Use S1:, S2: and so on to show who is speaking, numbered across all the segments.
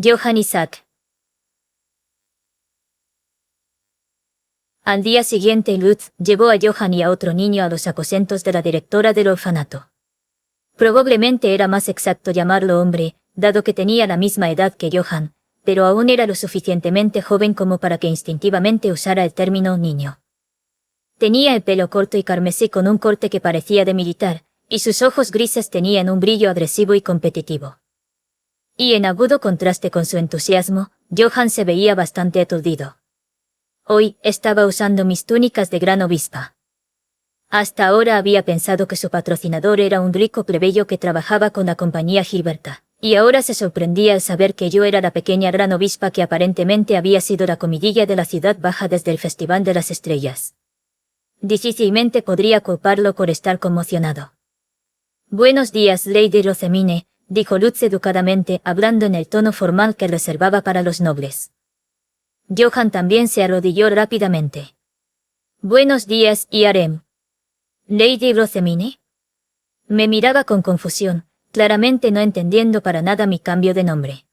S1: Johann y Zack. Al día siguiente Lutz llevó a Johann y a otro niño a los aposentos de la directora del orfanato. Probablemente era más exacto llamarlo hombre, dado que tenía la misma edad que Johann, pero aún era lo suficientemente joven como para que instintivamente usara el término niño. Tenía el pelo corto y carmesí con un corte que parecía de militar, y sus ojos grises tenían un brillo agresivo y competitivo. Y en agudo contraste con su entusiasmo, Johann se veía bastante aturdido. Hoy estaba usando mis túnicas de gran obispa. Hasta ahora había pensado que su patrocinador era un rico plebeyo que trabajaba con la compañía Gilberta, y ahora se sorprendía al saber que yo era la pequeña gran obispa que aparentemente había sido la comidilla de la ciudad baja desde el Festival de las Estrellas. Difícilmente podría culparlo por estar conmocionado. Buenos días, Lady Rosemine, dijo Lutz educadamente, hablando en el tono formal que reservaba para los nobles. Johann también se arrodilló rápidamente. Buenos días, Harem. ¿Lady Rosemine? Me miraba con confusión, claramente no entendiendo para nada mi cambio de nombre.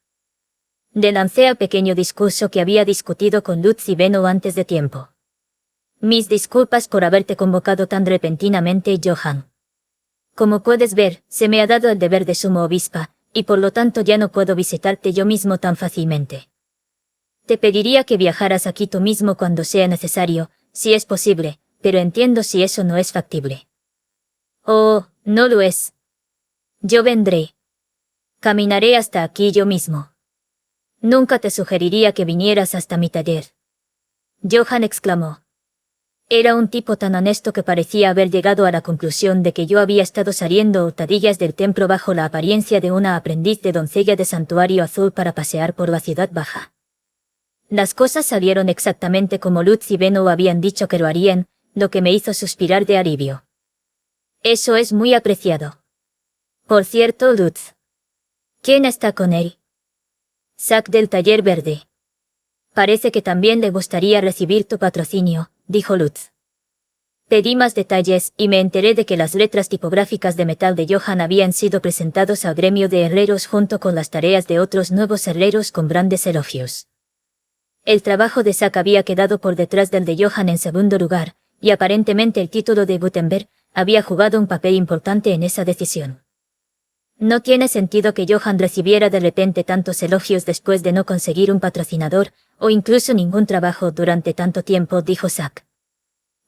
S1: Le lancé al pequeño discurso que había discutido con Lutz y Benno antes de tiempo. Mis disculpas por haberte convocado tan repentinamente, Johann. Como puedes ver, se me ha dado el deber de sumo obispa, y por lo tanto ya no puedo visitarte yo mismo tan fácilmente. Te pediría que viajaras aquí tú mismo cuando sea necesario, si es posible, pero entiendo si eso no es factible. Oh, no lo es. Yo vendré. Caminaré hasta aquí yo mismo. Nunca te sugeriría que vinieras hasta mi taller. Johann exclamó. Era un tipo tan honesto que parecía haber llegado a la conclusión de que yo había estado saliendo hurtadillas del templo bajo la apariencia de una aprendiz de doncella de santuario azul para pasear por la ciudad baja. Las cosas salieron exactamente como Lutz y Benno habían dicho que lo harían, lo que me hizo suspirar de alivio. Eso es muy apreciado. Por cierto, Lutz. ¿Quién está con él? Zack del Taller Verde. Parece que también le gustaría recibir tu patrocinio, dijo Lutz. Pedí más detalles y me enteré de que las letras tipográficas de metal de Johann habían sido presentados al gremio de herreros junto con las tareas de otros nuevos herreros con grandes elogios. El trabajo de Zack había quedado por detrás del de Johann en segundo lugar, y aparentemente el título de Gutenberg había jugado un papel importante en esa decisión. No tiene sentido que Johann recibiera de repente tantos elogios después de no conseguir un patrocinador, o incluso ningún trabajo durante tanto tiempo, dijo Zack.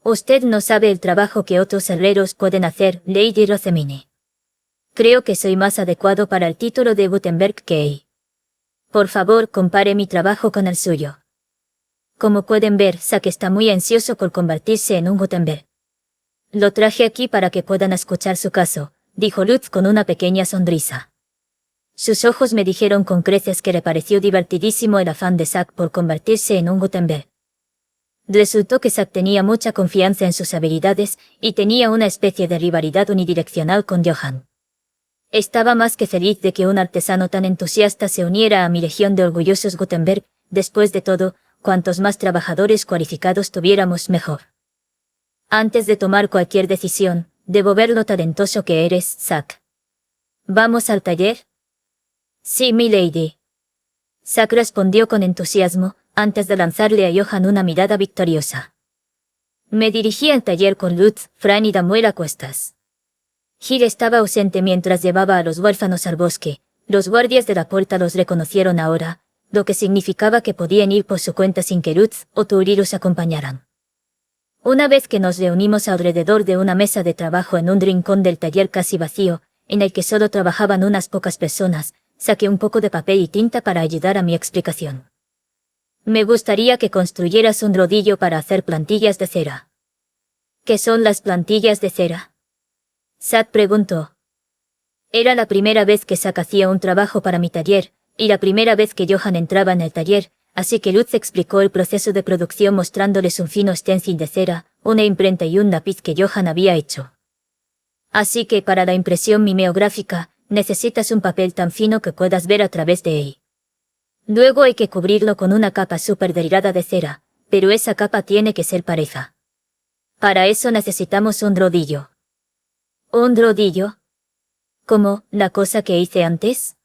S1: Usted no sabe el trabajo que otros herreros pueden hacer, Lady Rosemine. Creo que soy más adecuado para el título de Gutenberg que él. Por favor, compare mi trabajo con el suyo. Como pueden ver, Zack está muy ansioso por convertirse en un Gutenberg. Lo traje aquí para que puedan escuchar su caso, dijo Lutz con una pequeña sonrisa. Sus ojos me dijeron con creces que le pareció divertidísimo el afán de Zack por convertirse en un Gutenberg. Resultó que Zack tenía mucha confianza en sus habilidades y tenía una especie de rivalidad unidireccional con Johann. Estaba más que feliz de que un artesano tan entusiasta se uniera a mi legión de orgullosos Gutenberg. Después de todo, cuantos más trabajadores cualificados tuviéramos, mejor. Antes de tomar cualquier decisión, debo ver lo talentoso que eres, Zack. ¿Vamos al taller? Sí, milady. Zack respondió con entusiasmo, antes de lanzarle a Johann una mirada victoriosa. Me dirigí al taller con Lutz, Fran y Damuel a cuestas. Gil estaba ausente mientras llevaba a los huérfanos al bosque. Los guardias de la puerta los reconocieron ahora, lo que significaba que podían ir por su cuenta sin que Lutz o Turi los acompañaran. Una vez que nos reunimos alrededor de una mesa de trabajo en un rincón del taller casi vacío, en el que solo trabajaban unas pocas personas, saqué un poco de papel y tinta para ayudar a mi explicación. Me gustaría que construyeras un rodillo para hacer plantillas de cera. ¿Qué son las plantillas de cera? Zack preguntó. Era la primera vez que Zack hacía un trabajo para mi taller, y la primera vez que Johann entraba en el taller, así que Lutz explicó el proceso de producción mostrándoles un fino stencil de cera, una imprenta y un lápiz que Johann había hecho. Así que para la impresión mimeográfica, necesitas un papel tan fino que puedas ver a través de él. Luego hay que cubrirlo con una capa súper delgada de cera, pero esa capa tiene que ser pareja. Para eso necesitamos un rodillo. ¿Un rodillo? ¿Como la cosa que hice antes?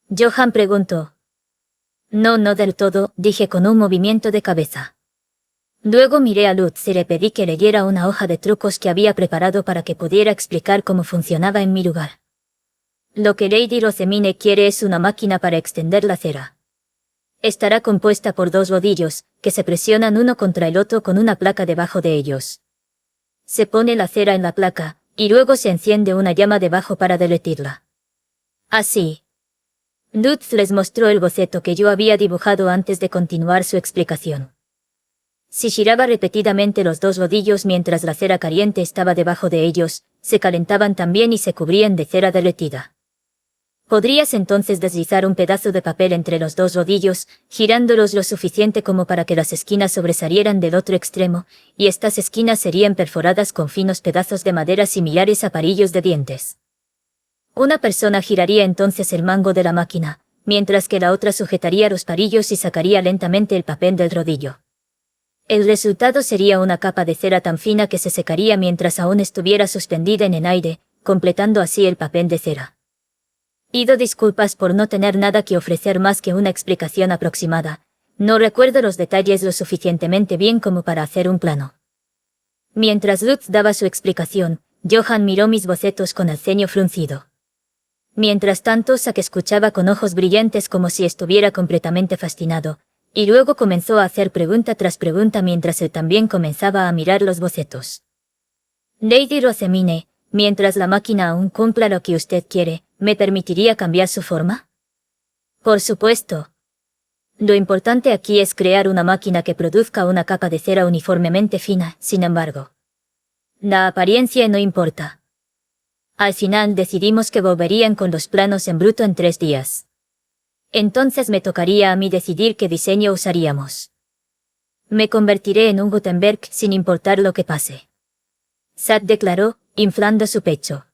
S1: Johann preguntó. No, no del todo, dije con un movimiento de cabeza. Luego miré a Lutz y le pedí que leyera una hoja de trucos que había preparado para que pudiera explicar cómo funcionaba en mi lugar. Lo que Lady Rosemine quiere es una máquina para extender la cera. Estará compuesta por 2 rodillos, que se presionan uno contra el otro con una placa debajo de ellos. Se pone la cera en la placa, y luego se enciende una llama debajo para derretirla. Así. Lutz les mostró el boceto que yo había dibujado antes de continuar su explicación. Si giraba repetidamente los 2 rodillos mientras la cera caliente estaba debajo de ellos, se calentaban también y se cubrían de cera derretida. Podrías entonces deslizar un pedazo de papel entre los 2 rodillos, girándolos lo suficiente como para que las esquinas sobresalieran del otro extremo, y estas esquinas serían perforadas con finos pedazos de madera similares a palillos de dientes. Una persona giraría entonces el mango de la máquina, mientras que la otra sujetaría los palillos y sacaría lentamente el papel del rodillo. El resultado sería una capa de cera tan fina que se secaría mientras aún estuviera suspendida en el aire, completando así el papel de cera. Pido disculpas por no tener nada que ofrecer más que una explicación aproximada. No recuerdo los detalles lo suficientemente bien como para hacer un plano. Mientras Lutz daba su explicación, Johann miró mis bocetos con el ceño fruncido. Mientras tanto, Zack escuchaba con ojos brillantes como si estuviera completamente fascinado, y luego comenzó a hacer pregunta tras pregunta mientras él también comenzaba a mirar los bocetos. Lady Rosemine, mientras la máquina aún cumpla lo que usted quiere, ¿me permitiría cambiar su forma? Por supuesto. Lo importante aquí es crear una máquina que produzca una capa de cera uniformemente fina, sin embargo. La apariencia no importa. Al final decidimos que volverían con los planos en bruto en 3 días. Entonces me tocaría a mí decidir qué diseño usaríamos. Me convertiré en un Gutenberg sin importar lo que pase. Zack declaró, inflando su pecho.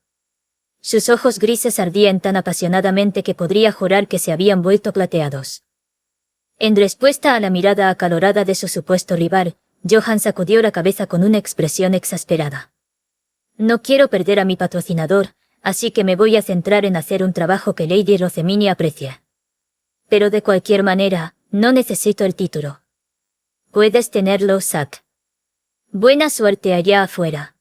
S1: Sus ojos grises ardían tan apasionadamente que podría jurar que se habían vuelto plateados. En respuesta a la mirada acalorada de su supuesto rival, Johann sacudió la cabeza con una expresión exasperada. No quiero perder a mi patrocinador, así que me voy a centrar en hacer un trabajo que Lady Rosemine aprecia. Pero de cualquier manera, no necesito el título. Puedes tenerlo, Zack. Buena suerte allá afuera.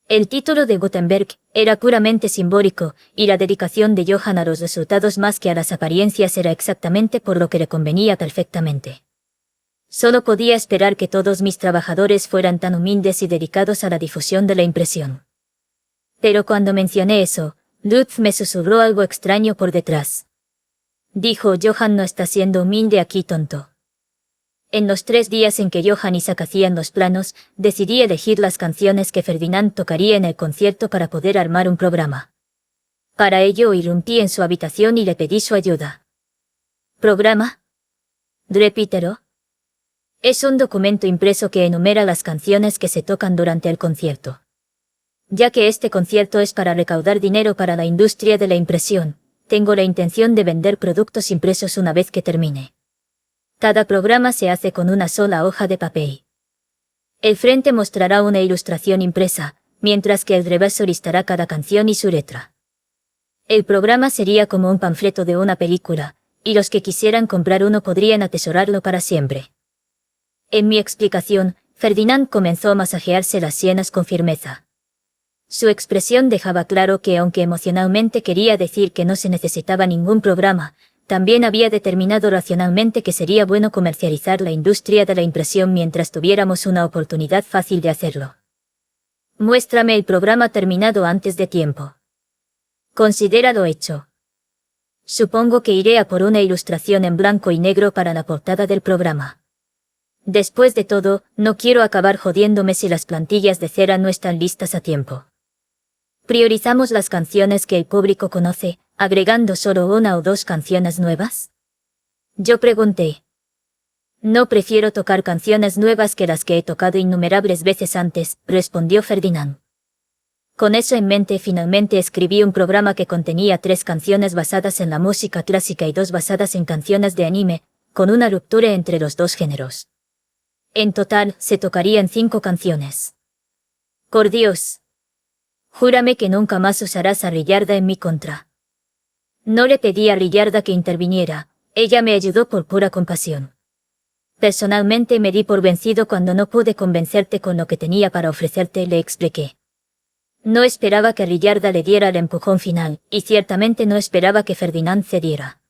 S1: El título de Gutenberg era puramente simbólico, y la dedicación de Johann a los resultados más que a las apariencias era exactamente por lo que le convenía perfectamente. Solo podía esperar que todos mis trabajadores fueran tan humildes y dedicados a la difusión de la impresión. Pero cuando mencioné eso, Lutz me susurró algo extraño por detrás. Dijo, Johann no está siendo humilde aquí, tonto. En los 3 días en que Johann y Zack hacían los planos, decidí elegir las canciones que Ferdinand tocaría en el concierto para poder armar un programa. Para ello irrumpí en su habitación y le pedí su ayuda. ¿Programa? Repítelo. Es un documento impreso que enumera las canciones que se tocan durante el concierto. Ya que este concierto es para recaudar dinero para la industria de la impresión, tengo la intención de vender productos impresos una vez que termine. Cada programa se hace con una sola hoja de papel. El frente mostrará una ilustración impresa, mientras que el reverso listará cada canción y su letra. El programa sería como un panfleto de una película, y los que quisieran comprar uno podrían atesorarlo para siempre. En mi explicación, Ferdinand comenzó a masajearse las sienes con firmeza. Su expresión dejaba claro que aunque emocionalmente quería decir que no se necesitaba ningún programa, también había determinado racionalmente que sería bueno comercializar la industria de la impresión mientras tuviéramos una oportunidad fácil de hacerlo. Muéstrame el programa terminado antes de tiempo. Considéralo hecho. Supongo que iré a por una ilustración en blanco y negro para la portada del programa. Después de todo, no quiero acabar jodiéndome si las plantillas de cera no están listas a tiempo. ¿Priorizamos las canciones que el público conoce, agregando solo 1 o 2 canciones nuevas? Yo pregunté. No prefiero tocar canciones nuevas que las que he tocado innumerables veces antes, respondió Ferdinand. Con eso en mente finalmente escribí un programa que contenía 3 canciones basadas en la música clásica y 2 basadas en canciones de anime, con una ruptura entre los 2 géneros. En total, se tocarían 5 canciones. Por Dios. Júrame que nunca más usarás a Rillarda en mi contra. No le pedí a Rillarda que interviniera, Ella me ayudó por pura compasión. Personalmente me di por vencido cuando no pude convencerte con lo que tenía para ofrecerte, le expliqué. No esperaba que Rillarda le diera el empujón final, y ciertamente no esperaba que Ferdinand cediera.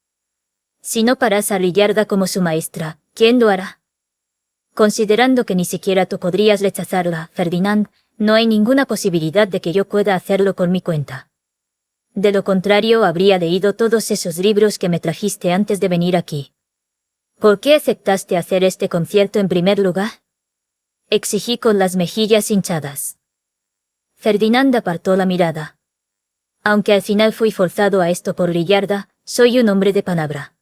S1: Si no paras a Rillarda como su maestra, ¿quién lo hará? Considerando que ni siquiera tú podrías rechazarla, Ferdinand, no hay ninguna posibilidad de que yo pueda hacerlo por mi cuenta. De lo contrario, habría leído todos esos libros que me trajiste antes de venir aquí. ¿Por qué aceptaste hacer este concierto en primer lugar? Exigí con las mejillas hinchadas. Ferdinand apartó la mirada. Aunque al final fui forzado a esto por Rillarda, soy un hombre de palabra.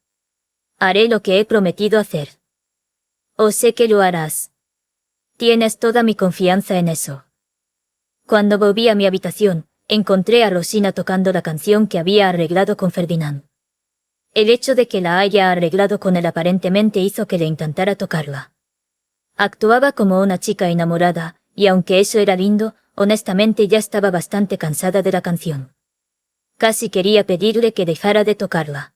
S1: Haré lo que he prometido hacer. O sé que lo harás. Tienes toda mi confianza en eso. Cuando volví a mi habitación, encontré a Rosina tocando la canción que había arreglado con Ferdinand. El hecho de que la haya arreglado con él aparentemente hizo que le encantara tocarla. Actuaba como una chica enamorada, y aunque eso era lindo, honestamente ya estaba bastante cansada de la canción. Casi quería pedirle que dejara de tocarla.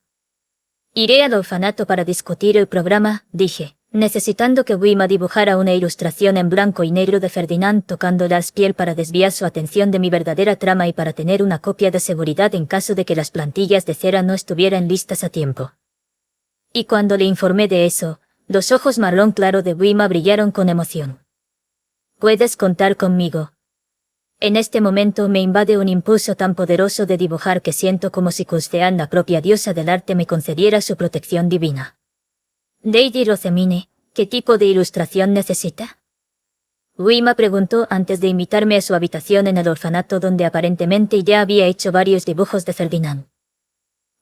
S1: Iré al orfanato para discutir el programa, dije, necesitando que Wima dibujara una ilustración en blanco y negro de Ferdinand tocando las piel para desviar su atención de mi verdadera trama y para tener una copia de seguridad en caso de que las plantillas de cera no estuvieran listas a tiempo. Y cuando le informé de eso, los ojos marrón claro de Wima brillaron con emoción. Puedes contar conmigo. En este momento me invade un impulso tan poderoso de dibujar que siento como si Custhean, la propia diosa del arte, me concediera su protección divina. Lady Rosemine, ¿qué tipo de ilustración necesita? Wima preguntó antes de invitarme a su habitación en el orfanato donde aparentemente ya había hecho varios dibujos de Ferdinand.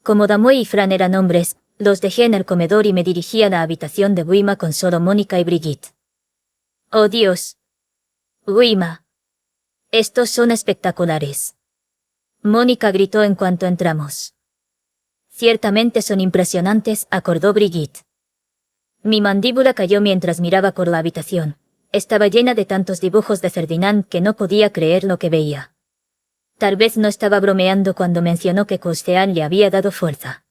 S1: Como Damoy y Fran eran hombres, los dejé en el comedor y me dirigí a la habitación de Wima con solo Mónica y Brigitte. ¡Oh Dios! Wima. Estos son espectaculares. Mónica gritó en cuanto entramos. Ciertamente son impresionantes, acordó Brigitte. Mi mandíbula cayó mientras miraba por la habitación. Estaba llena de tantos dibujos de Ferdinand que no podía creer lo que veía. Tal vez no estaba bromeando cuando mencionó que Custhean le había dado fuerza.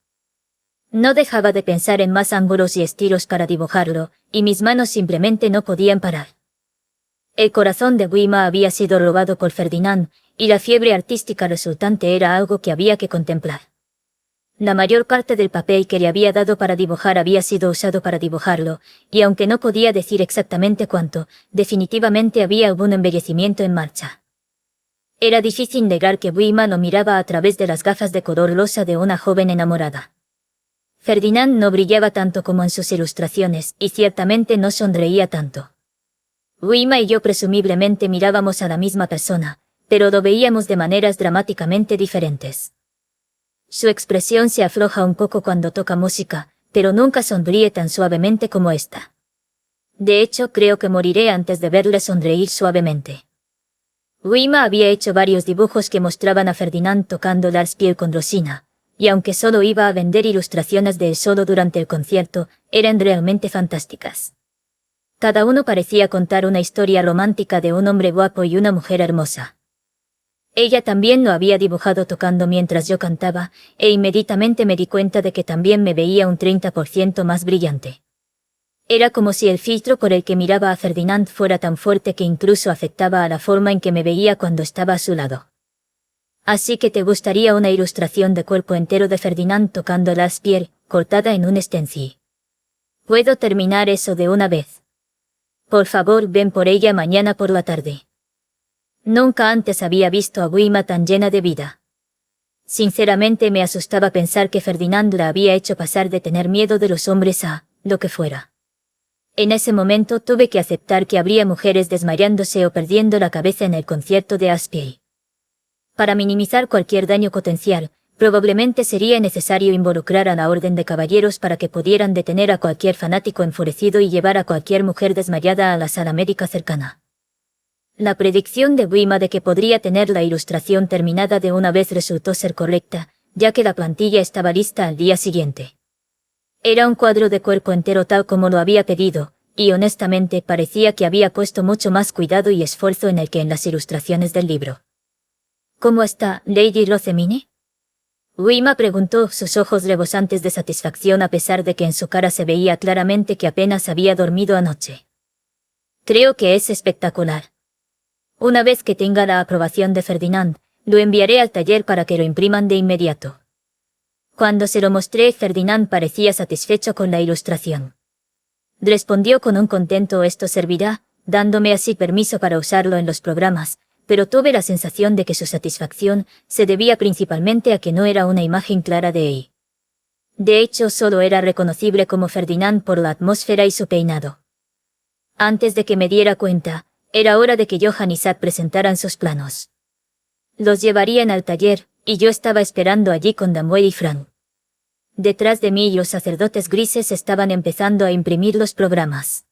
S1: No dejaba de pensar en más ángulos y estilos para dibujarlo, y mis manos simplemente no podían parar. El corazón de Wima había sido robado por Ferdinand, y la fiebre artística resultante era algo que había que contemplar. La mayor parte del papel que le había dado para dibujar había sido usado para dibujarlo, y aunque no podía decir exactamente cuánto, definitivamente había algún embellecimiento en marcha. Era difícil negar que Wima lo miraba a través de las gafas de color rosa de una joven enamorada. Ferdinand no brillaba tanto como en sus ilustraciones, y ciertamente no sonreía tanto. Wima y yo presumiblemente mirábamos a la misma persona, pero lo veíamos de maneras dramáticamente diferentes. Su expresión se afloja un poco cuando toca música, pero nunca sonríe tan suavemente como esta. De hecho, creo que moriré antes de verle sonreír suavemente. Wima había hecho varios dibujos que mostraban a Ferdinand tocando l'arspiel con Rosina, y aunque solo iba a vender ilustraciones de él solo durante el concierto, eran realmente fantásticas. Cada uno parecía contar una historia romántica de un hombre guapo y una mujer hermosa. Ella también lo había dibujado tocando mientras yo cantaba, e inmediatamente me di cuenta de que también me veía un 30% más brillante. Era como si el filtro por el que miraba a Ferdinand fuera tan fuerte que incluso afectaba a la forma en que me veía cuando estaba a su lado. Así que te gustaría una ilustración de cuerpo entero de Ferdinand tocando l'arspiel, cortada en un stencil. Puedo terminar eso de una vez. Por favor, ven por ella mañana por la tarde. Nunca antes había visto a Wima tan llena de vida. Sinceramente me asustaba pensar que Ferdinand la había hecho pasar de tener miedo de los hombres a lo que fuera. En ese momento tuve que aceptar que habría mujeres desmayándose o perdiendo la cabeza en el concierto de Aspiei. Para minimizar cualquier daño potencial, probablemente sería necesario involucrar a la Orden de Caballeros para que pudieran detener a cualquier fanático enfurecido y llevar a cualquier mujer desmayada a la sala médica cercana. La predicción de Wima de que podría tener la ilustración terminada de una vez resultó ser correcta, ya que la plantilla estaba lista al día siguiente. Era un cuadro de cuerpo entero tal como lo había pedido, y honestamente parecía que había puesto mucho más cuidado y esfuerzo en él que en las ilustraciones del libro. ¿Cómo está, Lady Rosemine? Wima preguntó, sus ojos rebosantes de satisfacción a pesar de que en su cara se veía claramente que apenas había dormido anoche. Creo que es espectacular. Una vez que tenga la aprobación de Ferdinand, lo enviaré al taller para que lo impriman de inmediato. Cuando se lo mostré, Ferdinand parecía satisfecho con la ilustración. Respondió con un contento: esto servirá, dándome así permiso para usarlo en los programas, pero tuve la sensación de que su satisfacción se debía principalmente a que no era una imagen clara de él. De hecho, solo era reconocible como Ferdinand por la atmósfera y su peinado. Antes de que me diera cuenta, era hora de que Johann y Zack presentaran sus planos. Los llevarían al taller, y yo estaba esperando allí con Damwell y Frank. Detrás de mí los sacerdotes grises estaban empezando a imprimir los programas.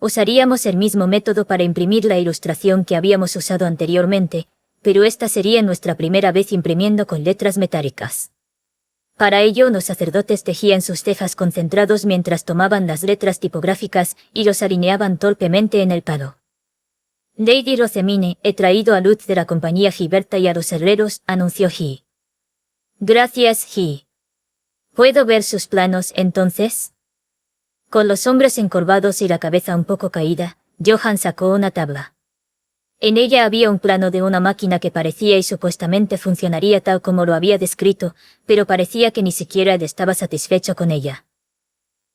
S1: Usaríamos el mismo método para imprimir la ilustración que habíamos usado anteriormente, pero esta sería nuestra primera vez imprimiendo con letras metálicas. Para ello, los sacerdotes tejían sus cejas concentrados mientras tomaban las letras tipográficas y los alineaban torpemente en el palo. Lady Rosemine, he traído a Lutz de la compañía Giberta y a los herreros, anunció He. Gracias, He. ¿Puedo ver sus planos, entonces? Con los hombros encorvados y la cabeza un poco caída, Johann sacó una tabla. En ella había un plano de una máquina que parecía y supuestamente funcionaría tal como lo había descrito, pero parecía que ni siquiera él estaba satisfecho con ella.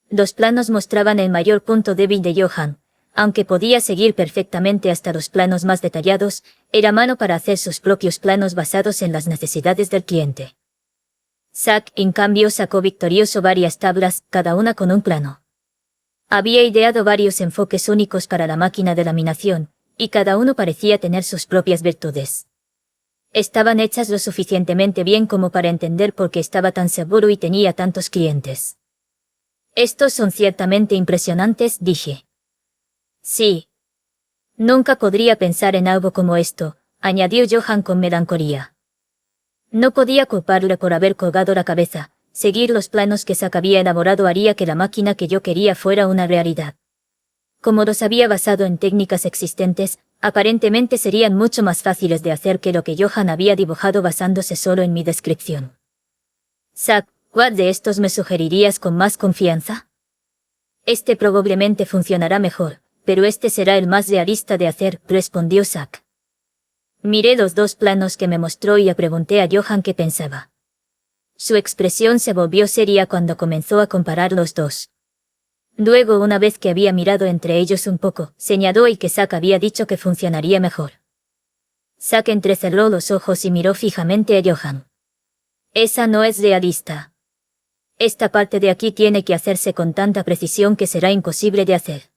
S1: Los planos mostraban el mayor punto débil de Johann. Aunque podía seguir perfectamente hasta los planos más detallados, era mano para hacer sus propios planos basados en las necesidades del cliente. Zack, en cambio, sacó victorioso varias tablas, cada una con un plano. Había ideado varios enfoques únicos para la máquina de laminación, y cada uno parecía tener sus propias virtudes. Estaban hechas lo suficientemente bien como para entender por qué estaba tan seguro y tenía tantos clientes. Estos son ciertamente impresionantes, dije. Sí. Nunca podría pensar en algo como esto, añadió Johann con melancolía. No podía culparle por haber colgado la cabeza. Seguir los planos que Zack había elaborado haría que la máquina que yo quería fuera una realidad. Como los había basado en técnicas existentes, aparentemente serían mucho más fáciles de hacer que lo que Johann había dibujado basándose solo en mi descripción. Zack, ¿cuál de estos me sugerirías con más confianza? Este probablemente funcionará mejor, pero este será el más realista de hacer, respondió Zack. Miré los dos planos que me mostró y le pregunté a Johann qué pensaba. Su expresión se volvió seria cuando comenzó a comparar los dos. Luego, una vez que había mirado entre ellos un poco, señaló y que Zack había dicho que funcionaría mejor. Zack entrecerró los ojos y miró fijamente a Johann. Esa no es realista. Esta parte de aquí tiene que hacerse con tanta precisión que será imposible de hacer.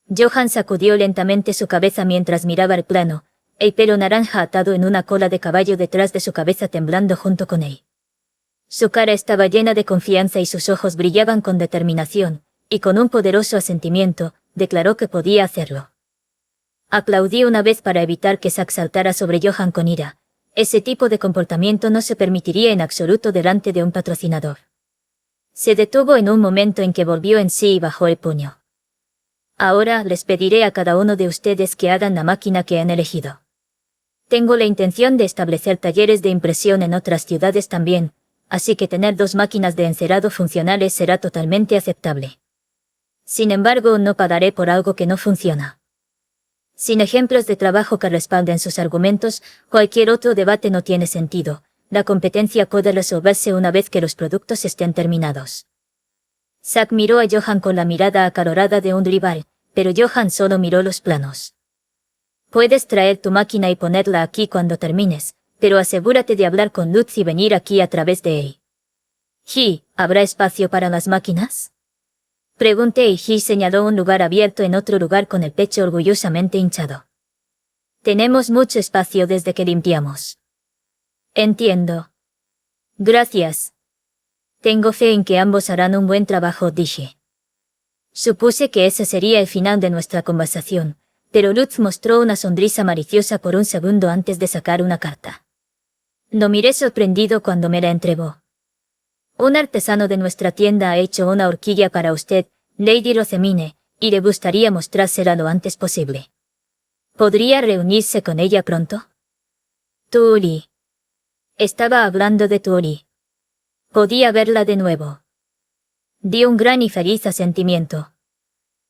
S1: Johann sacudió lentamente su cabeza mientras miraba el plano, el pelo naranja atado en una cola de caballo detrás de su cabeza temblando junto con él. Su cara estaba llena de confianza y sus ojos brillaban con determinación, y con un poderoso asentimiento, declaró que podía hacerlo. Aplaudí una vez para evitar que Zack saltara sobre Johann con ira. Ese tipo de comportamiento no se permitiría en absoluto delante de un patrocinador. Se detuvo en un momento en que volvió en sí y bajó el puño. Ahora les pediré a cada uno de ustedes que hagan la máquina que han elegido. Tengo la intención de establecer talleres de impresión en otras ciudades también, así que tener 2 máquinas de encerado funcionales será totalmente aceptable. Sin embargo, no pagaré por algo que no funciona. Sin ejemplos de trabajo que respalden sus argumentos, cualquier otro debate no tiene sentido. La competencia puede resolverse una vez que los productos estén terminados. Zack miró a Johann con la mirada acalorada de un rival, pero Johann solo miró los planos. Puedes traer tu máquina y ponerla aquí cuando termines, pero asegúrate de hablar con Lutz y venir aquí a través de él. He, ¿habrá espacio para las máquinas? Pregunté y He señaló un lugar abierto en otro lugar con el pecho orgullosamente hinchado. Tenemos mucho espacio desde que limpiamos. Entiendo. Gracias. Tengo fe en que ambos harán un buen trabajo, dije. Supuse que ese sería el final de nuestra conversación, pero Lutz mostró una sonrisa maliciosa por un segundo antes de sacar una carta. Lo miré sorprendido cuando me la entregó. Un artesano de nuestra tienda ha hecho una horquilla para usted, Lady Rosemine, y le gustaría mostrársela lo antes posible. ¿Podría reunirse con ella pronto? Tully. Estaba hablando de Tori. Podía verla de nuevo. Di un gran y feliz asentimiento.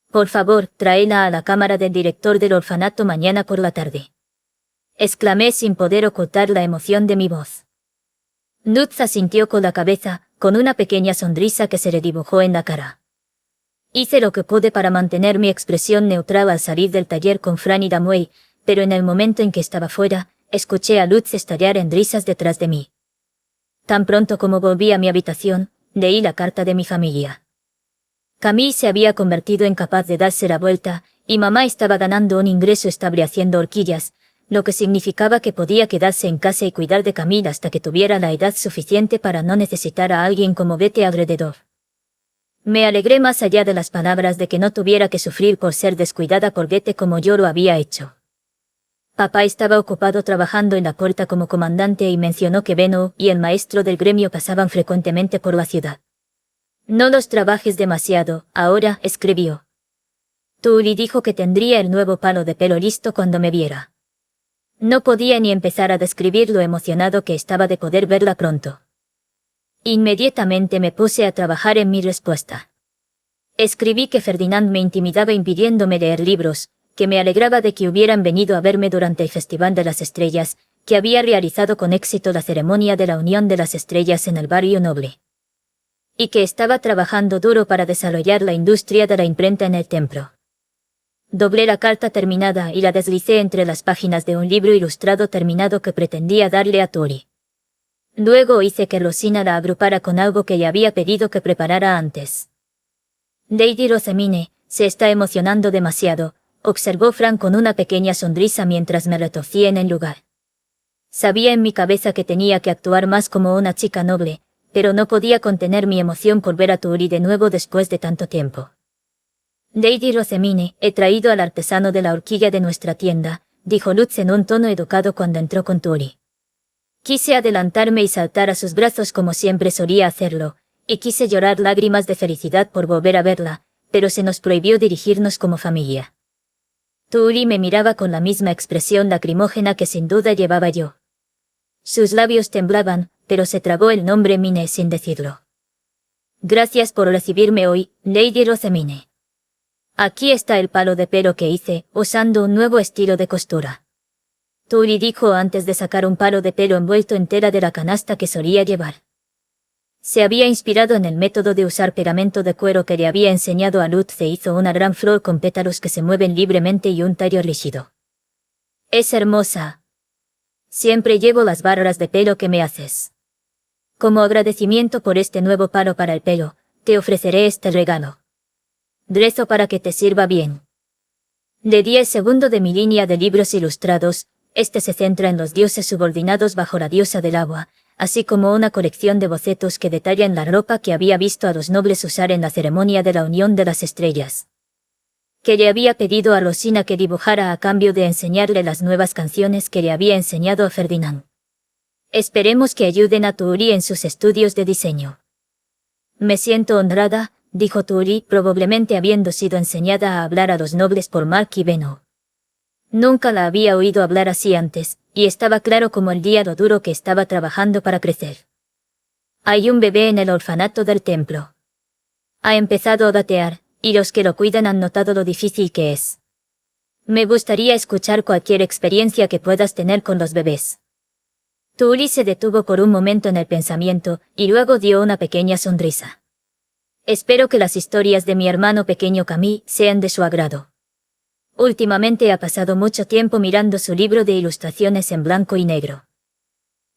S1: Por favor, tráela a la cámara del director del orfanato mañana por la tarde. Exclamé sin poder ocultar la emoción de mi voz. Lutz asintió con la cabeza, con una pequeña sonrisa que se le dibujó en la cara. Hice lo que pude para mantener mi expresión neutral al salir del taller con Fran y Damway, pero en el momento en que estaba fuera, escuché a Lutz estallar en risas detrás de mí. Tan pronto como volví a mi habitación, leí la carta de mi familia. Camille se había convertido en capaz de darse la vuelta, y mamá estaba ganando un ingreso estable haciendo horquillas, lo que significaba que podía quedarse en casa y cuidar de Camille hasta que tuviera la edad suficiente para no necesitar a alguien como Betty alrededor. Me alegré más allá de las palabras de que no tuviera que sufrir por ser descuidada por Betty como yo lo había hecho. Papá estaba ocupado trabajando en la puerta como comandante y mencionó que Beno y el maestro del gremio pasaban frecuentemente por la ciudad. No los trabajes demasiado, ahora, escribió. Turi dijo que tendría el nuevo palo de pelo listo cuando me viera. No podía ni empezar a describir lo emocionado que estaba de poder verla pronto. Inmediatamente me puse a trabajar en mi respuesta. Escribí que Ferdinand me intimidaba impidiéndome leer libros, que me alegraba de que hubieran venido a verme durante el Festival de las Estrellas, que había realizado con éxito la ceremonia de la Unión de las Estrellas en el barrio noble. Y que estaba trabajando duro para desarrollar la industria de la imprenta en el templo. Doblé la carta terminada y la deslicé entre las páginas de un libro ilustrado terminado que pretendía darle a Tori. Luego hice que Rosina la agrupara con algo que le había pedido que preparara antes. Lady Rosamine se está emocionando demasiado, observó Fran con una pequeña sonrisa mientras me retorcía en el lugar. Sabía en mi cabeza que tenía que actuar más como una chica noble, pero no podía contener mi emoción por ver a Tori de nuevo después de tanto tiempo. Lady Rosamine, he traído al artesano de la horquilla de nuestra tienda, dijo Lutz en un tono educado cuando entró con Tori. Quise adelantarme y saltar a sus brazos como siempre solía hacerlo, y quise llorar lágrimas de felicidad por volver a verla, pero se nos prohibió dirigirnos como familia. Tori me miraba con la misma expresión lacrimógena que sin duda llevaba yo. Sus labios temblaban, pero se tragó el nombre Mine sin decirlo. Gracias por recibirme hoy, Lady Rosamine. Aquí está el palo de pelo que hice, usando un nuevo estilo de costura. Tori dijo antes de sacar un palo de pelo envuelto en tela de la canasta que solía llevar. Se había inspirado en el método de usar pegamento de cuero que le había enseñado a Lutz e hizo una gran flor con pétalos que se mueven libremente y un tallo rígido. Es hermosa. Siempre llevo las barras de pelo que me haces. Como agradecimiento por este nuevo palo para el pelo, te ofreceré este regalo. Rezo para que te sirva bien. Le di el segundo de mi línea de libros ilustrados. Este se centra en los dioses subordinados bajo la diosa del agua, así como una colección de bocetos que detallan la ropa que había visto a los nobles usar en la ceremonia de la Unión de las Estrellas. Que le había pedido a Rosina que dibujara a cambio de enseñarle las nuevas canciones que le había enseñado a Ferdinand. Esperemos que ayuden a Tori en sus estudios de diseño. Me siento honrada, dijo Tori, probablemente habiendo sido enseñada a hablar a los nobles por Mark y Beno. Nunca la había oído hablar así antes, y estaba claro como el día lo duro que estaba trabajando para crecer. Hay un bebé en el orfanato del templo. Ha empezado a gatear, y los que lo cuidan han notado lo difícil que es. Me gustaría escuchar cualquier experiencia que puedas tener con los bebés. Tori se detuvo por un momento en el pensamiento, y luego dio una pequeña sonrisa. Espero que las historias de mi hermano pequeño Camille sean de su agrado. Últimamente ha pasado mucho tiempo mirando su libro de ilustraciones en blanco y negro.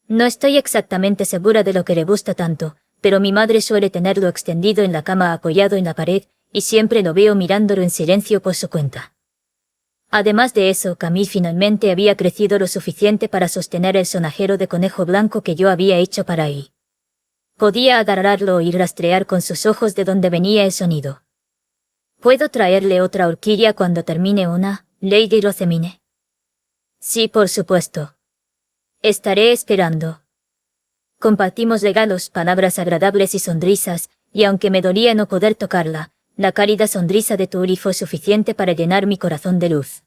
S1: No estoy exactamente segura de lo que le gusta tanto, pero mi madre suele tenerlo extendido en la cama apoyado en la pared, y siempre lo veo mirándolo en silencio por su cuenta. Además de eso, Camille finalmente había crecido lo suficiente para sostener el sonajero de conejo blanco que yo había hecho para él. Podía agarrarlo y rastrear con sus ojos de dónde venía el sonido. ¿Puedo traerle otra horquilla cuando termine una, Lady Rosamine? Sí, por supuesto. Estaré esperando. Compartimos regalos, palabras agradables y sonrisas, y aunque me dolía no poder tocarla, la cálida sonrisa de Tori fue suficiente para llenar mi corazón de luz.